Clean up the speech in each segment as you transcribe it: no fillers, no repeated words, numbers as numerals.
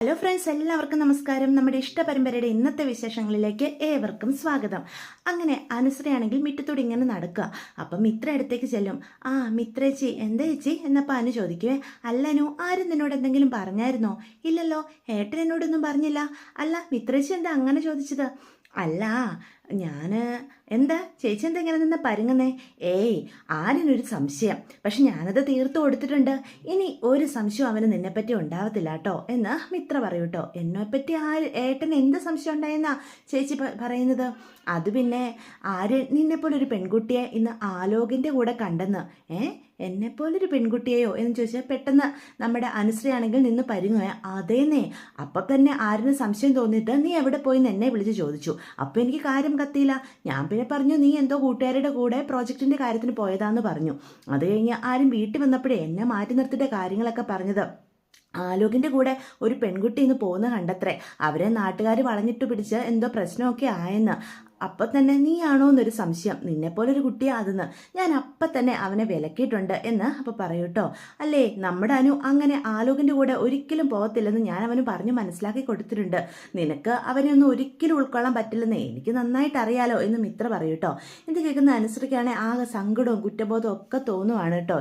Hello friends, എല്ലാവർക്കും നമസ്കാരം. നമ്മുടെ ഇഷ്ടപരമ്പരയുടെ ഇന്നത്തെ വിശേഷങ്ങളിലേക്ക് ഏവർക്കും സ്വാഗതം. അങ്ങനെ അനുശ്രീയാണെങ്കിൽ മിറ്റത്തോട് ഇങ്ങനെ നടക്കുക. അപ്പം മിത്ര അടുത്തേക്ക് ചെല്ലും. മിത്രേച്ചി, എന്താ ചേച്ചി എന്നപ്പോൾ അനു ചോദിക്കുവേ, അല്ല അനു, ആരും നിന്നോട് എന്തെങ്കിലും പറഞ്ഞായിരുന്നോ? ഇല്ലല്ലോ, ഏട്ടൻ എന്നോടൊന്നും പറഞ്ഞില്ല. അല്ല മിത്രേച്ചി എന്താ അങ്ങനെ ചോദിച്ചത്? അല്ല, ഞാൻ എന്താ ചേച്ചി എന്താ ഇങ്ങനെ നിന്ന് പരുങ്ങുന്നേ? ഏയ്, ആരിനൊരു സംശയം, പക്ഷെ ഞാനത് തീർത്തു കൊടുത്തിട്ടുണ്ട്. ഇനി ഒരു സംശയം അവന് നിന്നെപ്പറ്റി ഉണ്ടാവത്തില്ല കേട്ടോ എന്ന് മിത്ര പറയൂ കേട്ടോ. എന്നെപ്പറ്റി ഏട്ടൻ എന്ത് സംശയം ഉണ്ടായെന്നാ ചേച്ചി പറയുന്നത്? അത് പിന്നെ നിന്നെപ്പോലൊരു പെൺകുട്ടിയെ ഇന്ന് ആലോകിൻ്റെ കൂടെ കണ്ടെന്ന്. എന്നെപ്പോലൊരു പെൺകുട്ടിയെയോ എന്ന് ചോദിച്ചാൽ പെട്ടെന്ന് നമ്മുടെ അനുശ്രീയാണെങ്കിൽ നിന്ന് പരുങ്ങുക. അതേന്നേ, അപ്പം തന്നെ ആരിന് സംശയം തോന്നിയിട്ട് നീ എവിടെ പോയി എന്നെ വിളിച്ച് ചോദിച്ചു. അപ്പം എനിക്ക് കാര്യം കത്തിയില്ല. ഞാൻ പിന്നെ പറഞ്ഞു നീ എന്തോ കൂട്ടുകാരുടെ കൂടെ പ്രോജക്റ്റിൻ്റെ കാര്യത്തിന് പോയതാന്ന് പറഞ്ഞു. അത് കഴിഞ്ഞ് ആരും വീട്ടിൽ വന്നപ്പോഴേ എന്നെ മാറ്റി നിർത്തിയിട്ട് കാര്യങ്ങളൊക്കെ പറഞ്ഞത്. ആലോകിൻ്റെ കൂടെ ഒരു പെൺകുട്ടി ഇന്ന് പോകുന്ന കണ്ടത്രേ. അവരെ നാട്ടുകാർ വളഞ്ഞിട്ട് പിടിച്ച് എന്തോ പ്രശ്നമൊക്കെ ആയെന്ന്. അപ്പം തന്നെ നീയാണോ എന്നൊരു സംശയം. നിന്നെപ്പോലൊരു കുട്ടിയാ അതെന്ന് ഞാൻ അപ്പം തന്നെ അവനെ വിലക്കിയിട്ടുണ്ട് എന്ന് അപ്പം പറയൂട്ടോ. അല്ലേ, നമ്മുടെ അനു അങ്ങനെ ആലോകിൻ്റെ കൂടെ ഒരിക്കലും പോകത്തില്ലെന്ന് ഞാൻ അവന് പറഞ്ഞ് മനസ്സിലാക്കി കൊടുത്തിട്ടുണ്ട്. നിനക്ക് അവനെ ഒന്നും ഒരിക്കലും ഉൾക്കൊള്ളാൻ പറ്റില്ലെന്ന് എനിക്ക് നന്നായിട്ട് അറിയാലോ എന്ന് മിത്ര പറയൂട്ടോ. ഇത് കേൾക്കുന്ന അനുസരിക്കുകയാണെങ്കിൽ ആകെ സങ്കടവും കുറ്റബോധവും ഒക്കെ തോന്നുവാണ് കേട്ടോ.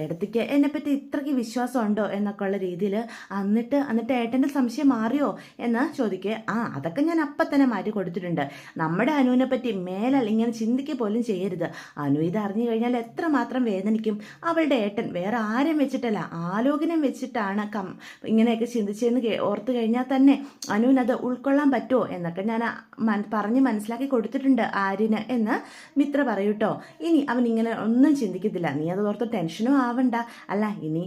ഏടത്തിക്ക് എന്നെപ്പറ്റി ഇത്രയ്ക്ക് വിശ്വാസമുണ്ടോ എന്നൊക്കെ ഉള്ള രീതിയിൽ എന്നിട്ട് ഏട്ടൻ്റെ സംശയം മാറിയോ എന്ന് ചോദിക്കേ. അതൊക്കെ ഞാൻ അപ്പം തന്നെ മാറ്റി കൊടുത്തിട്ടുണ്ട്. നമ്മുടെ അനുവിനെ പറ്റി മേലാൽ ഇങ്ങനെ ചിന്തിക്കുക പോലും ചെയ്യരുത്. അനു ഇത് അറിഞ്ഞു കഴിഞ്ഞാൽ എത്രമാത്രം വേദനിക്കും. അവളുടെ ഏട്ടൻ വേറെ ആരും വെച്ചിട്ടല്ല, ആലോകനം വെച്ചിട്ടാണ് ഇങ്ങനെയൊക്കെ ചിന്തിച്ചതെന്ന് ഓർത്തു കഴിഞ്ഞാൽ തന്നെ അനുവിനത് ഉൾക്കൊള്ളാൻ പറ്റുമോ എന്നൊക്കെ ഞാൻ പറഞ്ഞ് മനസ്സിലാക്കി കൊടുത്തിട്ടുണ്ട് ആര്യന് എന്ന് മിത്ര പറയൂട്ടോ. ഇനി അവൻ ഇങ്ങനെ ഒന്നും ചിന്തിക്കത്തില്ല. നീ അത് ഓർത്ത് ടെൻഷനും ആവണ്ട. അല്ല, ഇനി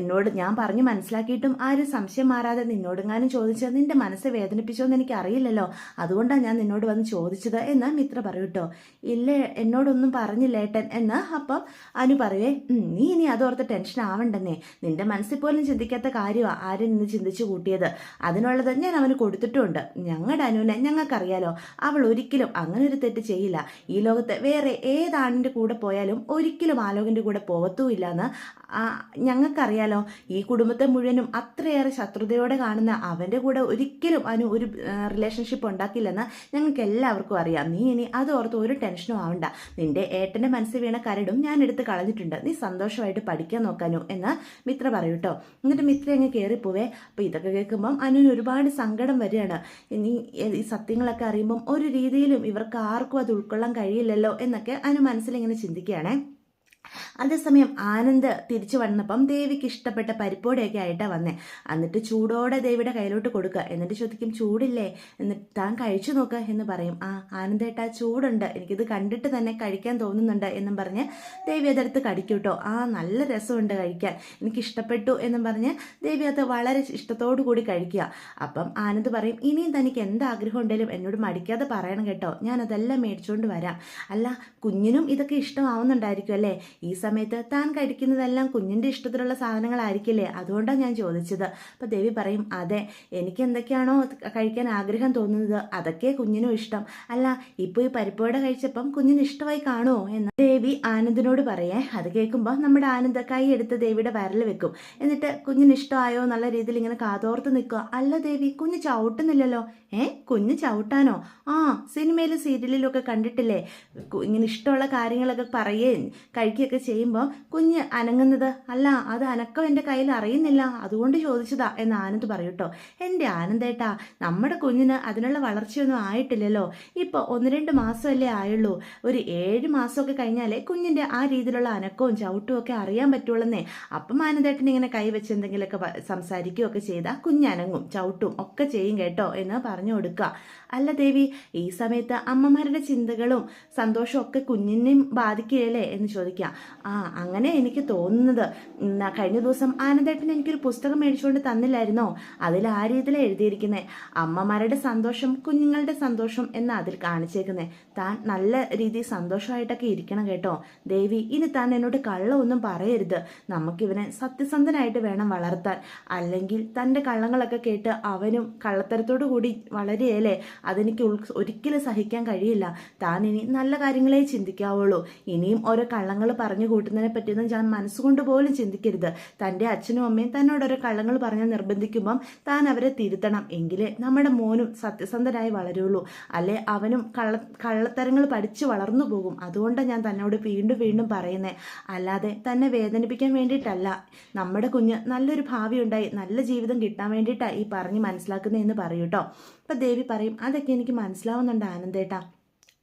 എന്നോട് ഞാൻ പറഞ്ഞ് മനസ്സിലാക്കിയിട്ടും ആരും സംശയം മാറാതെ നിന്നോടെങ്ങാനും ചോദിച്ചത് നിന്റെ മനസ്സ് വേദനിപ്പിച്ചോ എന്ന് എനിക്ക് അറിയില്ലല്ലോ. അതുകൊണ്ടാണ് ഞാൻ നിന്നോട് വന്ന് ചോദിച്ചത് എന്ന് മിത്ര പറയൂട്ടോ. ഇല്ലേ, എന്നോടൊന്നും പറഞ്ഞില്ല ഏട്ടൻ എന്ന് അപ്പം അനു പറയുവേ. നീ ഇനി അതോർത്ത് ടെൻഷൻ ആവണ്ടെന്നേ. നിന്റെ മനസ്സിൽ പോലും ചിന്തിക്കാത്ത കാര്യമാണ് ആരും ഇന്ന് ചിന്തിച്ചു കൂട്ടിയത്. അതിനുള്ളത് ഞാൻ അവന് കൊടുത്തിട്ടുമുണ്ട്. ഞങ്ങളുടെ അനുവിനെ ഞങ്ങൾക്കറിയാലോ, അവൾ ഒരിക്കലും അങ്ങനെ ഒരു തെറ്റ് ചെയ്യില്ല. ഈ ലോകത്ത് വേറെ ഏതാണിൻ്റെ കൂടെ പോയാലും ഒരിക്കലും ആലോകിൻ്റെ കൂടെ പോകത്തുമില്ല എന്ന് ഞങ്ങൾക്കറിയാലോ. ഈ കുടുംബത്തെ മുഴുവനും അത്രയേറെ ശത്രുതയോടെ കാണുന്ന അവൻ്റെ കൂടെ ഒരിക്കലും അനു ഒരു റിലേഷൻഷിപ്പ് ഉണ്ടാക്കില്ലെന്ന് ഞങ്ങൾക്ക് എല്ലാവർക്കും അറിയാം. നീ ഇനി അത് ഓർത്ത് ഒരു ടെൻഷനും ആവണ്ട. നിന്റെ ഏട്ടൻ്റെ മനസ്സിൽ വീണ കരടും ഞാൻ എടുത്ത് കളഞ്ഞിട്ടുണ്ട്. നീ സന്തോഷമായിട്ട് പഠിക്കാൻ നോക്കാനോ എന്ന് മിത്ര പറയൂട്ടോ. എന്നിട്ട് മിത്ര അങ്ങ് കയറിപ്പോവേ. അപ്പോൾ ഇതൊക്കെ കേൾക്കുമ്പം അനുവിന് ഒരുപാട് സങ്കടം വരികയാണ്. ഇനി ഈ സത്യങ്ങളൊക്കെ അറിയുമ്പം ഒരു രീതിയിലും ഇവർക്ക് ആർക്കും അത് ഉൾക്കൊള്ളാൻ കഴിയില്ലല്ലോ എന്നൊക്കെ അനു മനസ്സിലിങ്ങനെ ചിന്തിക്കുകയാണേ. അതേസമയം ആനന്ദ് തിരിച്ചു വന്നപ്പം ദേവിക്ക് ഇഷ്ടപ്പെട്ട പരിപ്പോടെയൊക്കെ ആയിട്ടാണ് വന്നേ. എന്നിട്ട് ചൂടോടെ ദേവിയുടെ കയ്യിലോട്ട് കൊടുക്കുക. എന്നിട്ട് ചോദിക്കും, ചൂടില്ലേ, എന്നിട്ട് താൻ കഴിച്ചു നോക്കുക എന്ന് പറയും. ആനന്ദേട്ടാ, ചൂടുണ്ട്, എനിക്കിത് കണ്ടിട്ട് തന്നെ കഴിക്കാൻ തോന്നുന്നുണ്ട് എന്നും പറഞ്ഞ് ദേവി അതെടുത്ത് കടിക്കൂട്ടോ. നല്ല രസമുണ്ട് കഴിക്കാൻ, എനിക്കിഷ്ടപ്പെട്ടു എന്നും പറഞ്ഞ് ദേവി അത് വളരെ ഇഷ്ടത്തോടു കൂടി കഴിക്കുക. അപ്പം ആനന്ദ് പറയും, ഇനിയും തനിക്ക് എന്ത് ആഗ്രഹം ഉണ്ടെങ്കിലും എന്നോട് മടിക്കാതെ പറയണം കേട്ടോ, ഞാനതെല്ലാം മേടിച്ചുകൊണ്ട് വരാം. അല്ല, കുഞ്ഞിനും ഇതൊക്കെ ഇഷ്ടമാവുന്നുണ്ടായിരിക്കും അല്ലേ? ഈ സമയത്ത് താൻ കഴിക്കുന്നതെല്ലാം കുഞ്ഞിൻ്റെ ഇഷ്ടത്തിലുള്ള സാധനങ്ങളായിരിക്കില്ലേ, അതുകൊണ്ടാണ് ഞാൻ ചോദിച്ചത്. അപ്പോൾ ദേവി പറയും, അതെ, എനിക്ക് എന്തൊക്കെയാണോ കഴിക്കാൻ ആഗ്രഹം തോന്നുന്നത് അതൊക്കെ കുഞ്ഞിനും ഇഷ്ടം. അല്ല, ഇപ്പോൾ ഈ പരിപ്പോടെ കഴിച്ചപ്പം കുഞ്ഞിന് ഇഷ്ടമായി കാണുമോ എന്ന് ദേവി ആനന്ദിനോട് പറയേ. അത് കേൾക്കുമ്പോൾ നമ്മുടെ ആനന്ദ് കൈ എടുത്ത് ദേവിയുടെ വിരൽ വെക്കും. എന്നിട്ട് കുഞ്ഞിന് ഇഷ്ടമായോ എന്നുള്ള രീതിയിൽ ഇങ്ങനെ കാതോർത്ത് നിൽക്കുക. അല്ല ദേവി, കുഞ്ഞ് ചവിട്ടുന്നില്ലല്ലോ. കുഞ്ഞ് ചവിട്ടാനോ? സിനിമയിലും സീരിയലിലും ഒക്കെ കണ്ടിട്ടില്ലേ, ഇങ്ങനെ ഇഷ്ടമുള്ള കാര്യങ്ങളൊക്കെ പറയുകയും കഴിക്കുകയൊക്കെ ചെയ്യുമ്പോൾ കുഞ്ഞ് അനങ്ങുന്നത്. അല്ല, അത് അനക്കം എൻ്റെ കയ്യിൽ അറിയുന്നില്ല, അതുകൊണ്ട് ചോദിച്ചതാ എന്ന് ആനന്ദ് പറയൂട്ടോ. എൻ്റെ ആനന്ദേട്ടാ, നമ്മുടെ കുഞ്ഞിന് അതിനുള്ള വളർച്ചയൊന്നും ആയിട്ടില്ലല്ലോ. ഇപ്പോൾ 1-2 മാസമല്ലേ ആയുള്ളൂ. ഒരു 7 മാസമൊക്കെ കഴിഞ്ഞാലേ കുഞ്ഞിൻ്റെ ആ രീതിയിലുള്ള അനക്കവും ചവിട്ടും ഒക്കെ അറിയാൻ പറ്റുള്ളൂന്നേ. അപ്പം ആനന്ദേട്ടൻ ഇങ്ങനെ കൈവച്ച് എന്തെങ്കിലുമൊക്കെ സംസാരിക്കുകയൊക്കെ ചെയ്താൽ കുഞ്ഞനങ്ങും ചവിട്ടും ഒക്കെ ചെയ്യും കേട്ടോ എന്ന് പറഞ്ഞു കൊടുക്കുക. അല്ല ദേവി, ഈ സമയത്ത് അമ്മമാരുടെ ചിന്തകളും സന്തോഷവും ഒക്കെ കുഞ്ഞിനെയും ബാധിക്കുകയല്ലേ എന്ന് ചോദിക്കാം. അങ്ങനെ എനിക്ക് തോന്നുന്നത്. കഴിഞ്ഞ ദിവസം ആനന്ദേട്ടൻ എനിക്കൊരു പുസ്തകം മേടിച്ചുകൊണ്ട് തന്നില്ലായിരുന്നോ? അതിൽ ആ രീതിയിലാണ് എഴുതിയിരിക്കുന്നത്. അമ്മമാരുടെ സന്തോഷം കുഞ്ഞുങ്ങളുടെ സന്തോഷം എന്ന് അതിൽ കാണിച്ചേക്കുന്നത്. താൻ നല്ല രീതിയിൽ സന്തോഷമായിട്ടൊക്കെ ഇരിക്കണം കേട്ടോ ദേവി. ഇനി താൻ എന്നോട് കള്ളമൊന്നും പറയരുത്. നമുക്കിവനെ സത്യസന്ധനായിട്ട് വേണം വളർത്താൻ. അല്ലെങ്കിൽ തൻ്റെ കള്ളങ്ങളൊക്കെ കേട്ട് അവനും കള്ളത്തരത്തോടു കൂടി വളരുകയല്ലേ, അതെനിക്ക് ഒരിക്കലും സഹിക്കാൻ കഴിയില്ല. താൻ ഇനി നല്ല കാര്യങ്ങളെ ചിന്തിക്കാവുള്ളൂ. ഇനിയും ഓരോ കള്ളങ്ങൾ പറഞ്ഞു കൂട്ടുന്നതിനെ പറ്റിയൊന്നും ഞാൻ മനസ്സുകൊണ്ട് പോലും ചിന്തിക്കരുത്. തൻ്റെ അച്ഛനും അമ്മയും തന്നോടൊരു കള്ളങ്ങൾ പറഞ്ഞ് നിർബന്ധിക്കുമ്പം താൻ അവരെ തിരുത്തണം. എങ്കിലേ നമ്മുടെ മോനും സത്യസന്ധനായി വളരുള്ളൂ. അല്ലെ അവനും കള്ളത്തരങ്ങൾ പഠിച്ച് വളർന്നു പോകും. അതുകൊണ്ടാണ് ഞാൻ തന്നോട് വീണ്ടും വീണ്ടും പറയുന്നത്. അല്ലാതെ തന്നെ വേദനിപ്പിക്കാൻ വേണ്ടിയിട്ടല്ല. നമ്മുടെ കുഞ്ഞ് നല്ലൊരു ഭാവി ഉണ്ടായി നല്ല ജീവിതം കിട്ടാൻ വേണ്ടിയിട്ടാണ് ഈ പറഞ്ഞ് മനസ്സിലാക്കുന്നതെന്ന് പറയൂട്ടോ. അപ്പം ദേവി പറയും, അതൊക്കെ എനിക്ക് മനസ്സിലാവുന്നുണ്ട് ആനന്ദേട്ടാ.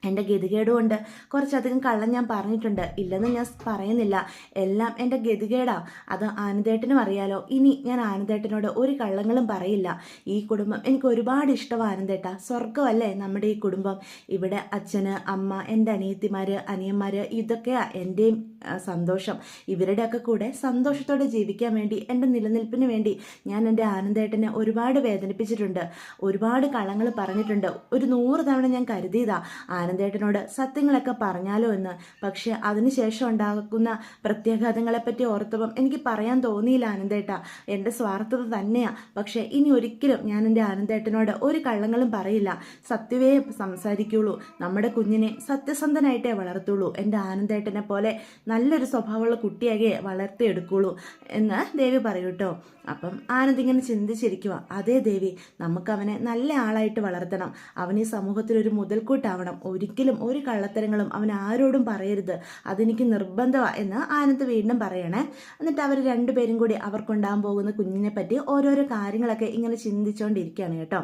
എൻ്റെ ഗതികേട് കൊണ്ട് കുറച്ചധികം കള്ളം ഞാൻ പറഞ്ഞിട്ടുണ്ട്. ഇല്ലെന്ന് ഞാൻ പറയുന്നില്ല. എല്ലാം എൻ്റെ ഗതികേടാ. അത് ആനന്ദേട്ടനും അറിയാലോ. ഇനി ഞാൻ ആനന്ദേട്ടനോട് ഒരു കള്ളങ്ങളും പറയില്ല. ഈ കുടുംബം എനിക്ക് ഒരുപാട് ഇഷ്ടമാണ് ആനന്ദേട്ട. സ്വർഗമല്ലേ നമ്മുടെ ഈ കുടുംബം. ഇവിടെ അച്ഛന്, അമ്മ, എൻ്റെ അനിയത്തിമാർ, അനിയന്മാർ, ഇതൊക്കെയാണ് എൻ്റെയും സന്തോഷം. ഇവരുടെയൊക്കെ കൂടെ സന്തോഷത്തോടെ ജീവിക്കാൻ വേണ്ടി, എൻ്റെ നിലനിൽപ്പിന് വേണ്ടി ഞാൻ എൻ്റെ ആനന്ദേട്ടനെ ഒരുപാട് വേദനിപ്പിച്ചിട്ടുണ്ട്. ഒരുപാട് കള്ളങ്ങൾ പറഞ്ഞിട്ടുണ്ട്. ഒരു 100 തവണ ഞാൻ കരുതിയതാ ആനന്ദേട്ടനോട് സത്യങ്ങളൊക്കെ പറഞ്ഞാലോ എന്ന്. പക്ഷെ അതിനുശേഷം ഉണ്ടാക്കുന്ന പ്രത്യാഘാതങ്ങളെപ്പറ്റി ഓർത്തപ്പം എനിക്ക് പറയാൻ തോന്നിയില്ല ആനന്ദേട്ട. എൻ്റെ സ്വാർത്ഥത തന്നെയാണ്. പക്ഷെ ഇനി ഒരിക്കലും ഞാൻ എൻ്റെ ആനന്ദേട്ടനോട് ഒരു കള്ളങ്ങളും പറയില്ല. സത്യമേ സംസാരിക്കുള്ളൂ. നമ്മുടെ കുഞ്ഞിനെ സത്യസന്ധനായിട്ടേ വളർത്തുള്ളൂ. എൻ്റെ ആനന്ദേട്ടനെ പോലെ നല്ലൊരു സ്വഭാവമുള്ള കുട്ടിയാകെ വളർത്തിയെടുക്കുള്ളൂ എന്ന് ദേവി പറയൂട്ടോ. അപ്പം ആനന്ദ് ഇങ്ങനെ ചിന്തിച്ചിരിക്കുക. അതേ ദേവി, നമുക്കവനെ നല്ല ആളായിട്ട് വളർത്തണം. അവൻ ഈ സമൂഹത്തിലൊരു മുതൽക്കൂട്ടാവണം. ഒരിക്കലും ഒരു കള്ളത്തരങ്ങളും അവൻ ആരോടും പറയരുത്. അതെനിക്ക് നിർബന്ധമാണ് എന്ന് ആനന്ദ് വീണ്ടും പറയണേ. എന്നിട്ട് അവർ രണ്ടുപേരും കൂടി അവർക്കുണ്ടാകാൻ പോകുന്ന കുഞ്ഞിനെ പറ്റി ഓരോരോ കാര്യങ്ങളൊക്കെ ഇങ്ങനെ ചിന്തിച്ചുകൊണ്ടിരിക്കുകയാണ് കേട്ടോ.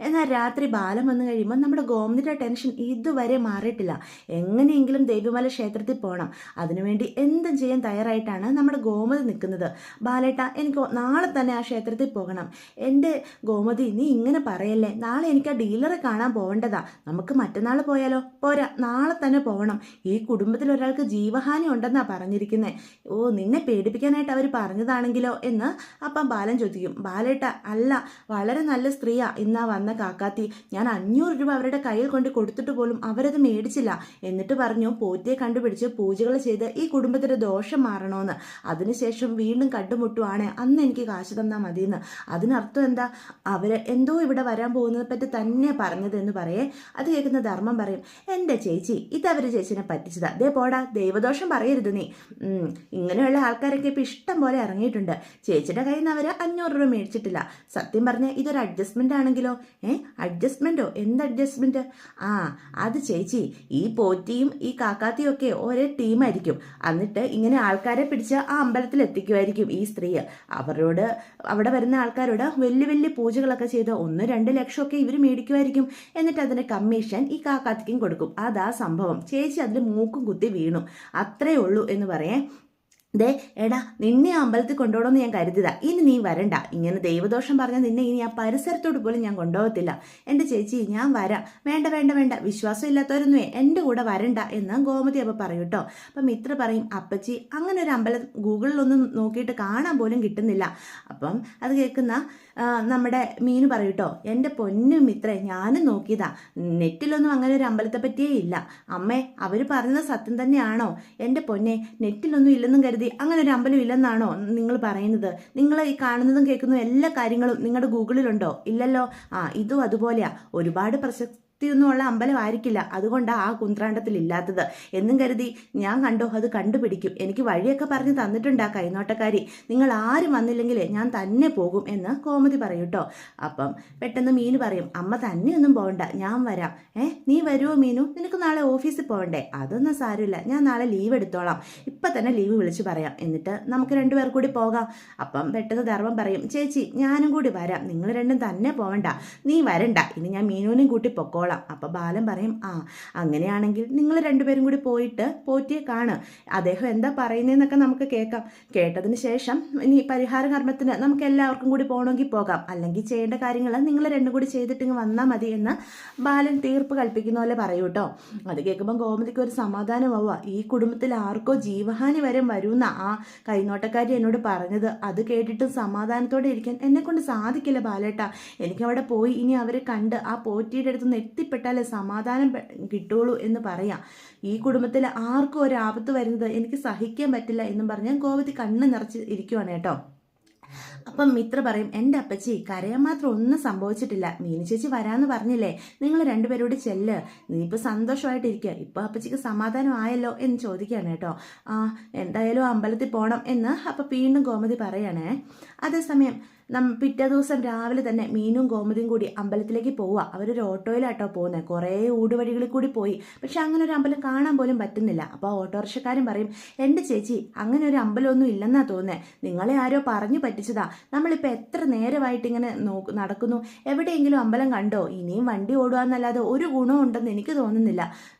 എന്നാൽ രാത്രി ബാലം വന്നു കഴിയുമ്പോൾ നമ്മുടെ ഗോമതിയുടെ ടെൻഷൻ ഇതുവരെ മാറിയിട്ടില്ല. എങ്ങനെയെങ്കിലും ദേവിമല ക്ഷേത്രത്തിൽ പോകണം. അതിനുവേണ്ടി എന്തും ചെയ്യാൻ തയ്യാറായിട്ടാണ് നമ്മുടെ ഗോമതി നിൽക്കുന്നത്. ബാലേട്ട, എനിക്ക് നാളെ തന്നെ ആ ക്ഷേത്രത്തിൽ പോകണം. എൻ്റെ ഗോമതി, നീ ഇങ്ങനെ പറയല്ലേ. നാളെ എനിക്ക് ആ ഡീലറെ കാണാൻ പോകേണ്ടതാ. നമുക്ക് മറ്റന്നാൾ പോയാലോ? പോരാ, നാളെ തന്നെ പോകണം. ഈ കുടുംബത്തിൽ ഒരാൾക്ക് ജീവഹാനി ഉണ്ടെന്നാ പറഞ്ഞിരിക്കുന്നത്. ഓ, നിന്നെ പേടിപ്പിക്കാനായിട്ട് അവർ പറഞ്ഞതാണെങ്കിലോ എന്ന് അപ്പം ബാലൻ ചോദിക്കും. ബാലേട്ട, അല്ല, വളരെ നല്ല സ്ത്രീയാ ഇന്നാ വന്ന കാക്കാത്തി. ഞാൻ 500 രൂപ അവരുടെ കയ്യിൽ കൊണ്ട് കൊടുത്തിട്ട് പോലും അവരത് മേടിച്ചില്ല. എന്നിട്ട് പറഞ്ഞു പോറ്റിയെ കണ്ടുപിടിച്ച് പൂജകൾ ചെയ്ത് ഈ കുടുംബത്തിന്റെ ദോഷം മാറണമെന്ന്. അതിനുശേഷം വീണ്ടും കണ്ടുമുട്ടുവാണ്. അന്ന് എനിക്ക് കാശ് തന്നാൽ മതിയെന്ന്. അതിനർത്ഥം എന്താ? അവര് എന്തോ ഇവിടെ വരാൻ പോകുന്നതിനെ പറ്റി തന്നെ പറഞ്ഞതെന്ന് പറയേ. അത് കേൾക്കുന്ന ധർമ്മം പറയും, എൻ്റെ ചേച്ചി, ഇതവര് ചേച്ചിനെ പറ്റിച്ചതാ. ദേ പോടാ, ദൈവദോഷം പറയരുത് നീ. ഇങ്ങനെയുള്ള ആൾക്കാരൊക്കെ ഇപ്പം ഇഷ്ടം പോലെ ഇറങ്ങിയിട്ടുണ്ട്. ചേച്ചിയുടെ കയ്യിൽ നിന്ന് അവർ 500 രൂപ മേടിച്ചിട്ടില്ല. സത്യം പറഞ്ഞാൽ ഇതൊരു അഡ്ജസ്റ്റ്മെന്റ് ആണെങ്കിലോ? അഡ്ജസ്റ്റ്മെന്റോ? എന്ത് അഡ്ജസ്റ്റ്മെന്റ്? അത് ചേച്ചി, ഈ പോറ്റിയും ഈ കാക്കാത്തിയും ഒക്കെ ഒരേ ടീമായിരിക്കും. എന്നിട്ട് ഇങ്ങനെ ആൾക്കാരെ പിടിച്ച് ആ അമ്പലത്തിൽ എത്തിക്കുമായിരിക്കും ഈ സ്ത്രീ. അവരോട്, അവിടെ വരുന്ന ആൾക്കാരോട് വലിയ വലിയ പൂജകളൊക്കെ ചെയ്ത് 1-2 ലക്ഷമൊക്കെ ഇവർ മേടിക്കുമായിരിക്കും. എന്നിട്ട് അതിന്റെ കമ്മീഷൻ ഈ കാക്കാത്തിക്കും കൊടുക്കും. അതാ സംഭവം. ചേച്ചി അതിൽ മൂക്കും കുത്തി വീണു. അത്രേ ഉള്ളൂ എന്ന് പറയേ. ദേ എടാ, നിന്നെ ആ അമ്പലത്തിൽ കൊണ്ടുപോകണമെന്ന് ഞാൻ കരുതിയതാ. ഇനി നീ വരണ്ട. ഇങ്ങനെ ദൈവദോഷം പറഞ്ഞാൽ നിന്നെ ഇനി ആ പരിസരത്തോട് പോലും ഞാൻ കൊണ്ടുപോകത്തില്ല. എൻ്റെ ചേച്ചി, ഞാൻ വരാം. വേണ്ട വേണ്ട വേണ്ട, വിശ്വാസം ഇല്ലാത്തവരൊന്നുമേ എൻ്റെ കൂടെ വരണ്ട എന്ന് ഗോമതി അപ്പം പറയും കേട്ടോ. അപ്പം മിത്ര പറയും, അപ്പച്ചി, അങ്ങനെ ഒരു അമ്പലം ഗൂഗിളിലൊന്നും നോക്കിയിട്ട് കാണാൻ പോലും കിട്ടുന്നില്ല. അപ്പം അത് കേൾക്കുന്ന നമ്മുടെ മീനു പറയൂട്ടോ, എൻ്റെ പൊന്നു മിത്രേ, ഞാനും നോക്കിയതാ. നെറ്റിലൊന്നും അങ്ങനെ ഒരു അമ്പലത്തെ പറ്റിയേ ഇല്ല. അമ്മേ, അവർ പറയുന്നത് സത്യം തന്നെയാണോ? എൻ്റെ പൊന്നെ, നെറ്റിലൊന്നും ഇല്ലെന്നും കരുതി അങ്ങനെ ഒരു അമ്പലം ഇല്ലെന്നാണോ നിങ്ങൾ പറയുന്നത്? നിങ്ങൾ ഈ കാണുന്നതും കേൾക്കുന്നതും എല്ലാ കാര്യങ്ങളും നിങ്ങളുടെ ഗൂഗിളിലുണ്ടോ? ഇല്ലല്ലോ. ഇതും അതുപോലെയാ. ഒരുപാട് ഒന്നുമുള്ള അമ്പലമായിരിക്കില്ല. അതുകൊണ്ടാണ് ആ കുന്ത്രാണ്ടത്തിൽ ഇല്ലാത്തത് എന്നും കരുതി ഞാൻ കണ്ടോ അത് കണ്ടുപിടിക്കും. എനിക്ക് വഴിയൊക്കെ പറഞ്ഞ് തന്നിട്ടുണ്ട് ആ കൈനോട്ടക്കാരി. നിങ്ങൾ ആരും വന്നില്ലെങ്കിൽ ഞാൻ തന്നെ പോകും എന്ന് കോമതി പറയൂട്ടോ. അപ്പം പെട്ടെന്ന് മീനു പറയും, അമ്മ തന്നെയൊന്നും പോകണ്ട, ഞാൻ വരാം. നീ വരുമോ മീനു? നിനക്ക് നാളെ ഓഫീസിൽ പോകണ്ടേ? അതൊന്നും സാരമില്ല, ഞാൻ നാളെ ലീവ് എടുത്തോളാം. ഇപ്പം തന്നെ ലീവ് വിളിച്ച് പറയാം. എന്നിട്ട് നമുക്ക് 2 പേർ കൂടി പോകാം. അപ്പം പെട്ടെന്ന് ധർമ്മം പറയും, ചേച്ചി, ഞാനും കൂടി വരാം. നിങ്ങൾ രണ്ടും തന്നെ പോകണ്ട. നീ വരണ്ട, ഇനി ഞാൻ മീനുവിനെയും കൂട്ടി പൊക്കോളാം. അപ്പൊ ബാലൻ പറയും, അങ്ങനെയാണെങ്കിൽ നിങ്ങൾ 2 പേരും കൂടി പോയിട്ട് പോറ്റിയെ കാണ്. അദ്ദേഹം എന്താ പറയുന്നതെന്നൊക്കെ നമുക്ക് കേൾക്കാം. കേട്ടതിന് ശേഷം ഇനി പരിഹാര കർമ്മത്തിന് നമുക്ക് എല്ലാവർക്കും കൂടി പോകണമെങ്കിൽ പോകാം. അല്ലെങ്കിൽ ചെയ്യേണ്ട കാര്യങ്ങൾ നിങ്ങൾ 2 കൂടി ചെയ്തിട്ട് വന്നാൽ മതി എന്ന് ബാലൻ തീർപ്പ് കൽപ്പിക്കുന്ന പോലെ പറയൂട്ടോ. അത് കേൾക്കുമ്പോൾ ഗോമതിക്ക് ഒരു സമാധാനമാവുക. ഈ കുടുംബത്തിൽ ആർക്കോ ജീവഹാനി വരെ വരുന്ന ആ കൈനോട്ടക്കാരി എന്നോട് പറഞ്ഞത് അത് കേട്ടിട്ടും സമാധാനത്തോടെ ഇരിക്കാൻ എന്നെ കൊണ്ട് സാധിക്കില്ല ബാലേട്ട. എനിക്കവിടെ പോയി ഇനി അവരെ കണ്ട് ആ പോറ്റിയുടെ അടുത്ത് എത്തിപ്പെട്ടാലേ സമാധാനം കിട്ടുള്ളൂ എന്ന് പറയാം. ഈ കുടുംബത്തിൽ ആർക്കും ഒരു ആപത്ത് വരുന്നത് എനിക്ക് സഹിക്കാൻ പറ്റില്ല എന്നും പറഞ്ഞ് ഗോമതി കണ്ണ് നിറച്ച് ഇരിക്കുവാണ് കേട്ടോ. അപ്പം മിത്ര പറയും, എൻ്റെ അപ്പച്ചി കരയാൻ മാത്രം ഒന്നും സംഭവിച്ചിട്ടില്ല, മീനു ചേച്ചി വരാമെന്ന് പറഞ്ഞില്ലേ, നിങ്ങൾ രണ്ടുപേരോട് ചെല്ല്, നീയിപ്പോൾ സന്തോഷമായിട്ടിരിക്കുക, ഇപ്പോൾ അപ്പച്ചിക്ക് സമാധാനം ആയല്ലോ എന്ന് ചോദിക്കുകയാണ് കേട്ടോ. ആ എന്തായാലും അമ്പലത്തിൽ പോകണം എന്ന് അപ്പം വീണ്ടും ഗോമതി പറയണേ. അതേസമയം പിറ്റേ ദിവസം രാവിലെ തന്നെ മീനും ഗോമതിയും കൂടി അമ്പലത്തിലേക്ക് പോവുക. അവരൊരു ഓട്ടോയിലാട്ടോ പോകുന്നത്. കുറേ ഊടുവഴികളിൽ കൂടി പോയി, പക്ഷെ അങ്ങനെ ഒരു അമ്പലം കാണാൻ പോലും പറ്റുന്നില്ല. അപ്പോൾ ഓട്ടോറിക്ഷക്കാരൻ പറയും, എൻ്റെ ചേച്ചി അങ്ങനെ ഒരു അമ്പലമൊന്നും ഇല്ലെന്നാ തോന്നുന്നത്, നിങ്ങളെ ആരോ പറഞ്ഞു പറ്റിച്ചതാ, നമ്മളിപ്പോൾ എത്ര നേരമായിട്ട് ഇങ്ങനെ നടക്കുന്നു, എവിടെയെങ്കിലും അമ്പലം കണ്ടോ, ഇനിയും വണ്ടി ഓടുകയെന്നല്ലാതെ ഒരു ഗുണവും ഉണ്ടെന്ന് എനിക്ക് തോന്നുന്നില്ല.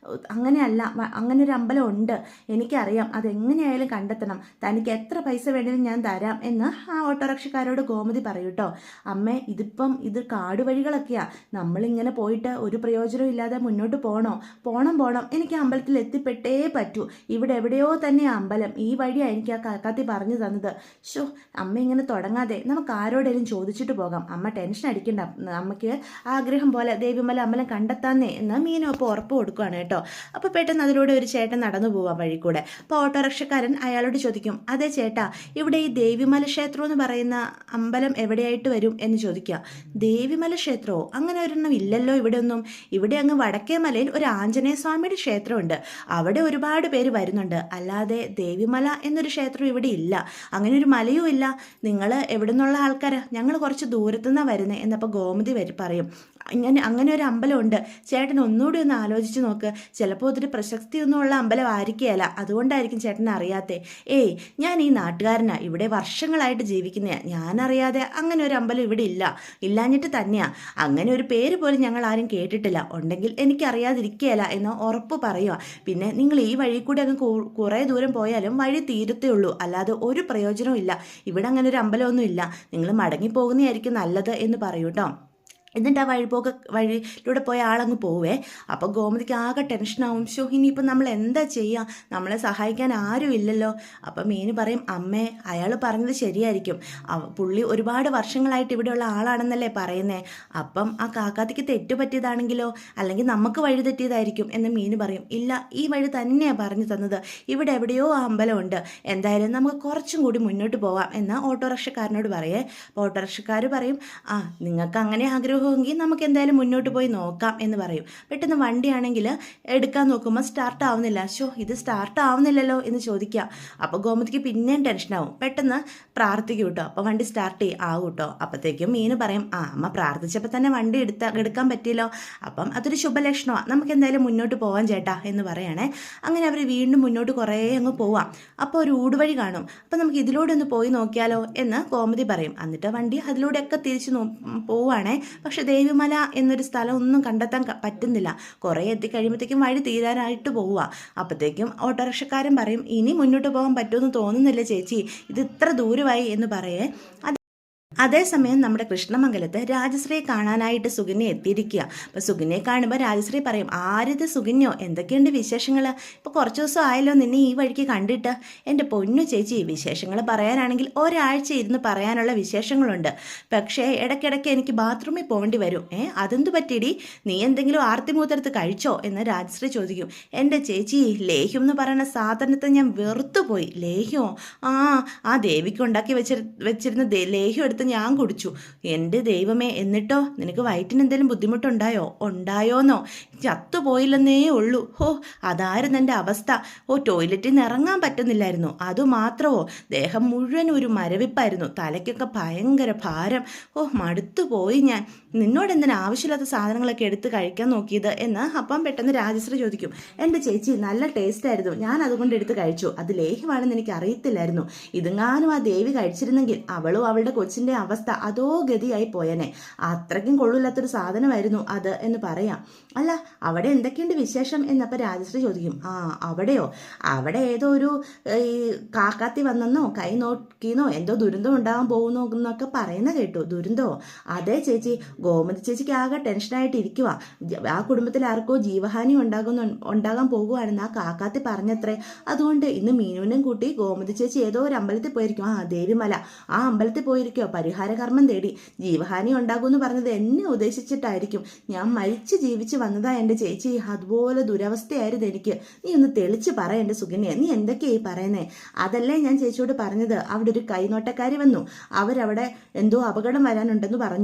അങ്ങനെയല്ല, അങ്ങനെ ഒരു അമ്പലം ഉണ്ട്, എനിക്കറിയാം, അതെങ്ങനെയായാലും കണ്ടെത്തണം, തനിക്ക് എത്ര പൈസ വേണമെങ്കിലും ഞാൻ തരാം എന്ന് ആ ഓട്ടോറിക്ഷക്കാരോട് ഗോമതി പറയൂട്ടോ. അമ്മേ, ഇത് കാടുവഴികളൊക്കെയാ, നമ്മളിങ്ങനെ പോയിട്ട് ഒരു പ്രയോജനവും ഇല്ലാതെ മുന്നോട്ട് പോണം, എനിക്ക് അമ്പലത്തിൽ എത്തിപ്പെട്ടേ പറ്റൂ, ഇവിടെ എവിടെയോ തന്നെ അമ്പലം, ഈ വഴിയാണ് എനിക്ക് ആ കാക്കാത്തി പറഞ്ഞു തന്നത്. ഷോ അമ്മ ഇങ്ങനെ തുടങ്ങാതെ നമുക്ക് ആരോടെങ്കിലും ചോദിച്ചിട്ട് പോകാം, അമ്മ ടെൻഷൻ അടിക്കണ്ട, അമ്മയ്ക്ക് ആഗ്രഹം പോലെ ദേവിമല അമ്പലം കണ്ടെത്താന്നേ എന്ന് മീനും അപ്പോൾ ഉറപ്പ് കൊടുക്കുകയാണ് കേട്ടോ. അപ്പോൾ പെട്ടെന്ന് അതിലൂടെ ഒരു ചേട്ടൻ നടന്നു പോവാം വഴി കൂടെ. അപ്പോൾ ഓട്ടോറിക്ഷക്കാരൻ അയാളോട് ചോദിക്കും, അതെ ചേട്ടാ, ഇവിടെ ഈ ദേവിമല ക്ഷേത്രം എന്ന് പറയുന്ന അമ്പലം എവിടെയായിട്ട് വരും എന്ന് ചോദിക്കുക. ദേവിമല ക്ഷേത്രമോ? അങ്ങനെ ഒരെണ്ണം ഇല്ലല്ലോ ഇവിടെ ഒന്നും. ഇവിടെ അങ്ങ് വടക്കേ മലയിൽ ഒരു ആഞ്ജനേയ സ്വാമിയുടെ ക്ഷേത്രമുണ്ട്, അവിടെ ഒരുപാട് പേര് വരുന്നുണ്ട്, അല്ലാതെ ദേവിമല എന്നൊരു ക്ഷേത്രം ഇവിടെ ഇല്ല, അങ്ങനെ ഒരു മലയും ഇല്ല. നിങ്ങൾ എവിടെ നിന്നുള്ള ആൾക്കാരാ? ഞങ്ങൾ കുറച്ച് ദൂരത്തുനിന്നാണ് വരുന്നത് എന്നപ്പോൾ ഗോമതി പറയും, അങ്ങനെ ഒരു അമ്പലമുണ്ട്, ചേട്ടൻ ഒന്നുകൂടി ഒന്ന് ആലോചിച്ച് നോക്ക്, ചിലപ്പോൾ ഒത്തിരി പ്രശസ്തിയൊന്നുമുള്ള അമ്പലം ആയിരിക്കുകയല്ല, അതുകൊണ്ടായിരിക്കും ചേട്ടൻ അറിയാത്തേ. ഏയ്, ഞാൻ ഈ നാട്ടുകാരനാ, ഇവിടെ വർഷങ്ങളായിട്ട് ജീവിക്കുന്നതാ, ഞാനറിയാതെ അങ്ങനെ ഒരു അമ്പലം ഇവിടെ ഇല്ലാഞ്ഞിട്ട് തന്നെയാ, അങ്ങനെ ഒരു പേര് പോലും ഞങ്ങൾ ആരും കേട്ടിട്ടില്ല, ഉണ്ടെങ്കിൽ എനിക്കറിയാതിരിക്കുകയല്ല എന്ന് ഉറപ്പ് പറയുക. പിന്നെ നിങ്ങൾ ഈ വഴി കൂടി അങ്ങ് കുറേ ദൂരം പോയാലും വഴി തീരത്തേ ഉള്ളൂ, അല്ലാതെ ഒരു പ്രയോജനവും ഇല്ല, ഇവിടെ അങ്ങനെ ഒരു അമ്പലമൊന്നും ഇല്ല, നിങ്ങൾ മടങ്ങിപ്പോകുന്നതായിരിക്കും നല്ലത് എന്ന് പറയൂട്ടോ. എന്നിട്ട് ആ വഴിയിലൂടെ പോയ ആളങ്ങ് പോവേ. അപ്പോൾ ഗോമതിക്ക് ആകെ ടെൻഷനാവും, ഷോ ഇനിയിപ്പോൾ നമ്മൾ എന്താ ചെയ്യുക, നമ്മളെ സഹായിക്കാൻ ആരും ഇല്ലല്ലോ. അപ്പം മീന് പറയും, അമ്മേ, അയാൾ പറഞ്ഞത് ശരിയായിരിക്കും, പുള്ളി ഒരുപാട് വർഷങ്ങളായിട്ട് ഇവിടെയുള്ള ആളാണെന്നല്ലേ പറയുന്നേ, അപ്പം ആ കാക്കാത്തിക്ക് തെറ്റുപറ്റിയതാണെങ്കിലോ, അല്ലെങ്കിൽ നമുക്ക് വഴി തെറ്റിയതായിരിക്കും എന്ന് മീന് പറയും. ഇല്ല, ഈ വഴി തന്നെയാണ് പറഞ്ഞു തന്നത്, ഇവിടെ എവിടെയോ ആ അമ്പലമുണ്ട്, എന്തായാലും നമുക്ക് കുറച്ചും കൂടി മുന്നോട്ട് പോവാം എന്ന് ഓട്ടോറിക്ഷക്കാരനോട് പറയേ. അപ്പോൾ ഓട്ടോറിക്ഷക്കാർ പറയും, ആ നിങ്ങൾക്ക് അങ്ങനെ ആഗ്രഹം എങ്കിൽ നമുക്ക് എന്തായാലും മുന്നോട്ട് പോയി നോക്കാം എന്ന് പറയും. പെട്ടെന്ന് വണ്ടിയാണെങ്കിൽ എടുക്കാൻ നോക്കുമ്പോൾ സ്റ്റാർട്ട് ആവുന്നില്ല. ഇത് സ്റ്റാർട്ട് ആവുന്നില്ലല്ലോ എന്ന് ചോദിക്കുക. അപ്പോൾ ഗോമതിക്ക് പിന്നെയും ടെൻഷനാവും. പെട്ടെന്ന് പ്രാർത്ഥിക്കും കേട്ടോ. അപ്പോൾ വണ്ടി സ്റ്റാർട്ട് ആവും കേട്ടോ. അപ്പോഴത്തേക്കും മീന് പറയും, അമ്മ പ്രാർത്ഥിച്ചപ്പോൾ തന്നെ വണ്ടി എടുക്കാൻ പറ്റിയല്ലോ, അപ്പം അതൊരു ശുഭലക്ഷണമാണ്, നമുക്ക് എന്തായാലും മുന്നോട്ട് പോവാൻ ചേട്ടാ എന്ന് പറയണേ. അങ്ങനെ അവർ വീണ്ടും മുന്നോട്ട് കുറേ അങ്ങ് പോവാം. അപ്പോൾ ഒരു ഊടുവഴി കാണും, അപ്പോൾ നമുക്ക് ഇതിലൂടെ ഒന്ന് പോയി നോക്കിയാലോ എന്ന് ഗോമതി പറയും. എന്നിട്ട് വണ്ടി അതിലൂടെയൊക്കെ തിരിച്ച് പോവുകയാണേ. പക്ഷെ ദേവിമല എന്നൊരു സ്ഥലം ഒന്നും കണ്ടെത്താൻ പറ്റുന്നില്ല. കുറേ എത്തിക്കഴിയുമ്പോഴത്തേക്കും വഴി തീരാനായിട്ട് പോവുക. അപ്പോഴത്തേക്കും ഓട്ടോറിക്ഷക്കാരൻ പറയും, ഇനി മുന്നോട്ട് പോകാൻ പറ്റുമെന്ന് തോന്നുന്നില്ല ചേച്ചി, ഇത് ഇത്ര ദൂരമായി എന്ന് പറയേ. അതേസമയം നമ്മുടെ കൃഷ്ണമംഗലത്ത് രാജശ്രീയെ കാണാനായിട്ട് സുകന്യ എത്തിയിരിക്കുക. അപ്പോൾ സുകന്യയെ കാണുമ്പോൾ രാജശ്രീ പറയും, ആരിത് സുകന്യോ, എന്തൊക്കെയുണ്ട് വിശേഷങ്ങൾ, ഇപ്പോൾ കുറച്ച് ദിവസം ആയല്ലോ നിന്നെ ഈ വഴിക്ക് കണ്ടിട്ട്. എൻ്റെ പൊന്നു ചേച്ചി, വിശേഷങ്ങൾ പറയാനാണെങ്കിൽ ഒരാഴ്ച ഇരുന്ന് പറയാനുള്ള വിശേഷങ്ങളുണ്ട്, പക്ഷേ ഇടയ്ക്കിടയ്ക്ക് എനിക്ക് ബാത്റൂമിൽ പോകേണ്ടി വരും. അതെന്ത് പറ്റിയിടി, നീ എന്തെങ്കിലും ആർത്തിമൂത്തെടുത്ത് കഴിച്ചോ എന്ന് രാജശ്രീ ചോദിക്കും. എൻ്റെ ചേച്ചി, ലേഹ്യം എന്ന് പറയുന്ന സാധനത്തെ ഞാൻ വെറുത്തുപോയി. ലേഹ്യമോ? ആ ദേവിക്ക് ഉണ്ടാക്കി വെച്ചിരുന്ന ലേഹ്യം എടുത്ത് ഞാൻ കുടിച്ചു. എൻ്റെ ദൈവമേ, എന്നിട്ടോ നിനക്ക് വയറ്റിന് എന്തെങ്കിലും ഉണ്ടായോന്നോ? ചത്തുപോയില്ലെന്നേ ഉള്ളൂ. അതായിരുന്നു എൻ്റെ അവസ്ഥ. ടോയ്ലറ്റിൽ നിന്ന് ഇറങ്ങാൻ പറ്റുന്നില്ലായിരുന്നു. അതുമാത്രമോ, ദേഹം മുഴുവൻ ഒരു മരവിപ്പായിരുന്നു, തലയ്ക്കൊക്കെ ഭയങ്കര ഭാരം. മടുത്തുപോയി ഞാൻ. നിന്നോട് എന്തിനാ ആവശ്യമില്ലാത്ത സാധനങ്ങളൊക്കെ എടുത്ത് കഴിക്കാൻ നോക്കിയത് എന്ന് അപ്പം പെട്ടെന്ന് രാജശ്രീ ചോദിക്കും. എൻ്റെ ചേച്ചി, നല്ല ടേസ്റ്റ് ആയിരുന്നു, ഞാൻ അതുകൊണ്ട് എടുത്ത് കഴിച്ചു. അത് ലേഹ്യമാണെന്ന് എനിക്ക് അറിയത്തില്ലായിരുന്നു. ഇതെങ്ങാനും ആ ദേവി കഴിച്ചിരുന്നെങ്കിൽ അവളും അവളുടെ കൊച്ചിൻ്റെ അവസ്ഥ അതോ ഗതിയായി പോയനെ. അത്രയ്ക്കും കൊള്ളില്ലാത്തൊരു സാധനമായിരുന്നു അത് എന്ന് പറയാം. അല്ല, അവിടെ എന്തൊക്കെയുണ്ട് വിശേഷം എന്നപ്പോൾ രാജശ്രീ ചോദിക്കും. അവിടെയോ? അവിടെ ഏതോ ഒരു ഈ കാക്കാത്തി വന്നെന്നോ കൈ നോക്കിയെന്നോ എന്തോ ദുരന്തം ഉണ്ടാകാൻ പോകുന്നു എന്നൊക്കെ പറയുന്ന കേട്ടു. ദുരന്തമോ? അതെ ചേച്ചി, ഗോമതി ചേച്ചിക്ക് ആകെ ടെൻഷനായിട്ട് ഇരിക്കുക. ആ കുടുംബത്തിൽ ആർക്കോ ജീവഹാനി ഉണ്ടാകാൻ പോകുവാണെന്ന് ആ കാക്കാത്തി പറഞ്ഞത്രേ. അതുകൊണ്ട് ഇന്ന് മീനുവിനും കൂട്ടി ഗോമതി ചേച്ചി ഏതോ ഒരു അമ്പലത്തിൽ പോയിരിക്കും. ദേവിമല, ആ അമ്പലത്തിൽ പോയിരിക്കോ പരിഹാര കർമ്മം തേടി. ജീവഹാനി ഉണ്ടാകുമെന്ന് പറഞ്ഞത് എന്നെ ഉദ്ദേശിച്ചിട്ടായിരിക്കും. ഞാൻ മരിച്ച് ജീവിച്ച് വന്നതാ എൻ്റെ ചേച്ചി. അതുപോലെ ദുരവസ്ഥയായിരുന്നു എനിക്ക്. നീ ഒന്ന് തെളിച്ച് പറ എൻ്റെ സുകന്യ, നീ എന്തൊക്കെയായി പറയുന്നേ? അതല്ലേ ഞാൻ ചേച്ചിയോട് പറഞ്ഞത്. അവിടെ ഒരു കൈനോട്ടക്കാരി വന്നു, അവരവിടെ എന്തോ അപകടം വരാനുണ്ടെന്ന് പറഞ്ഞു.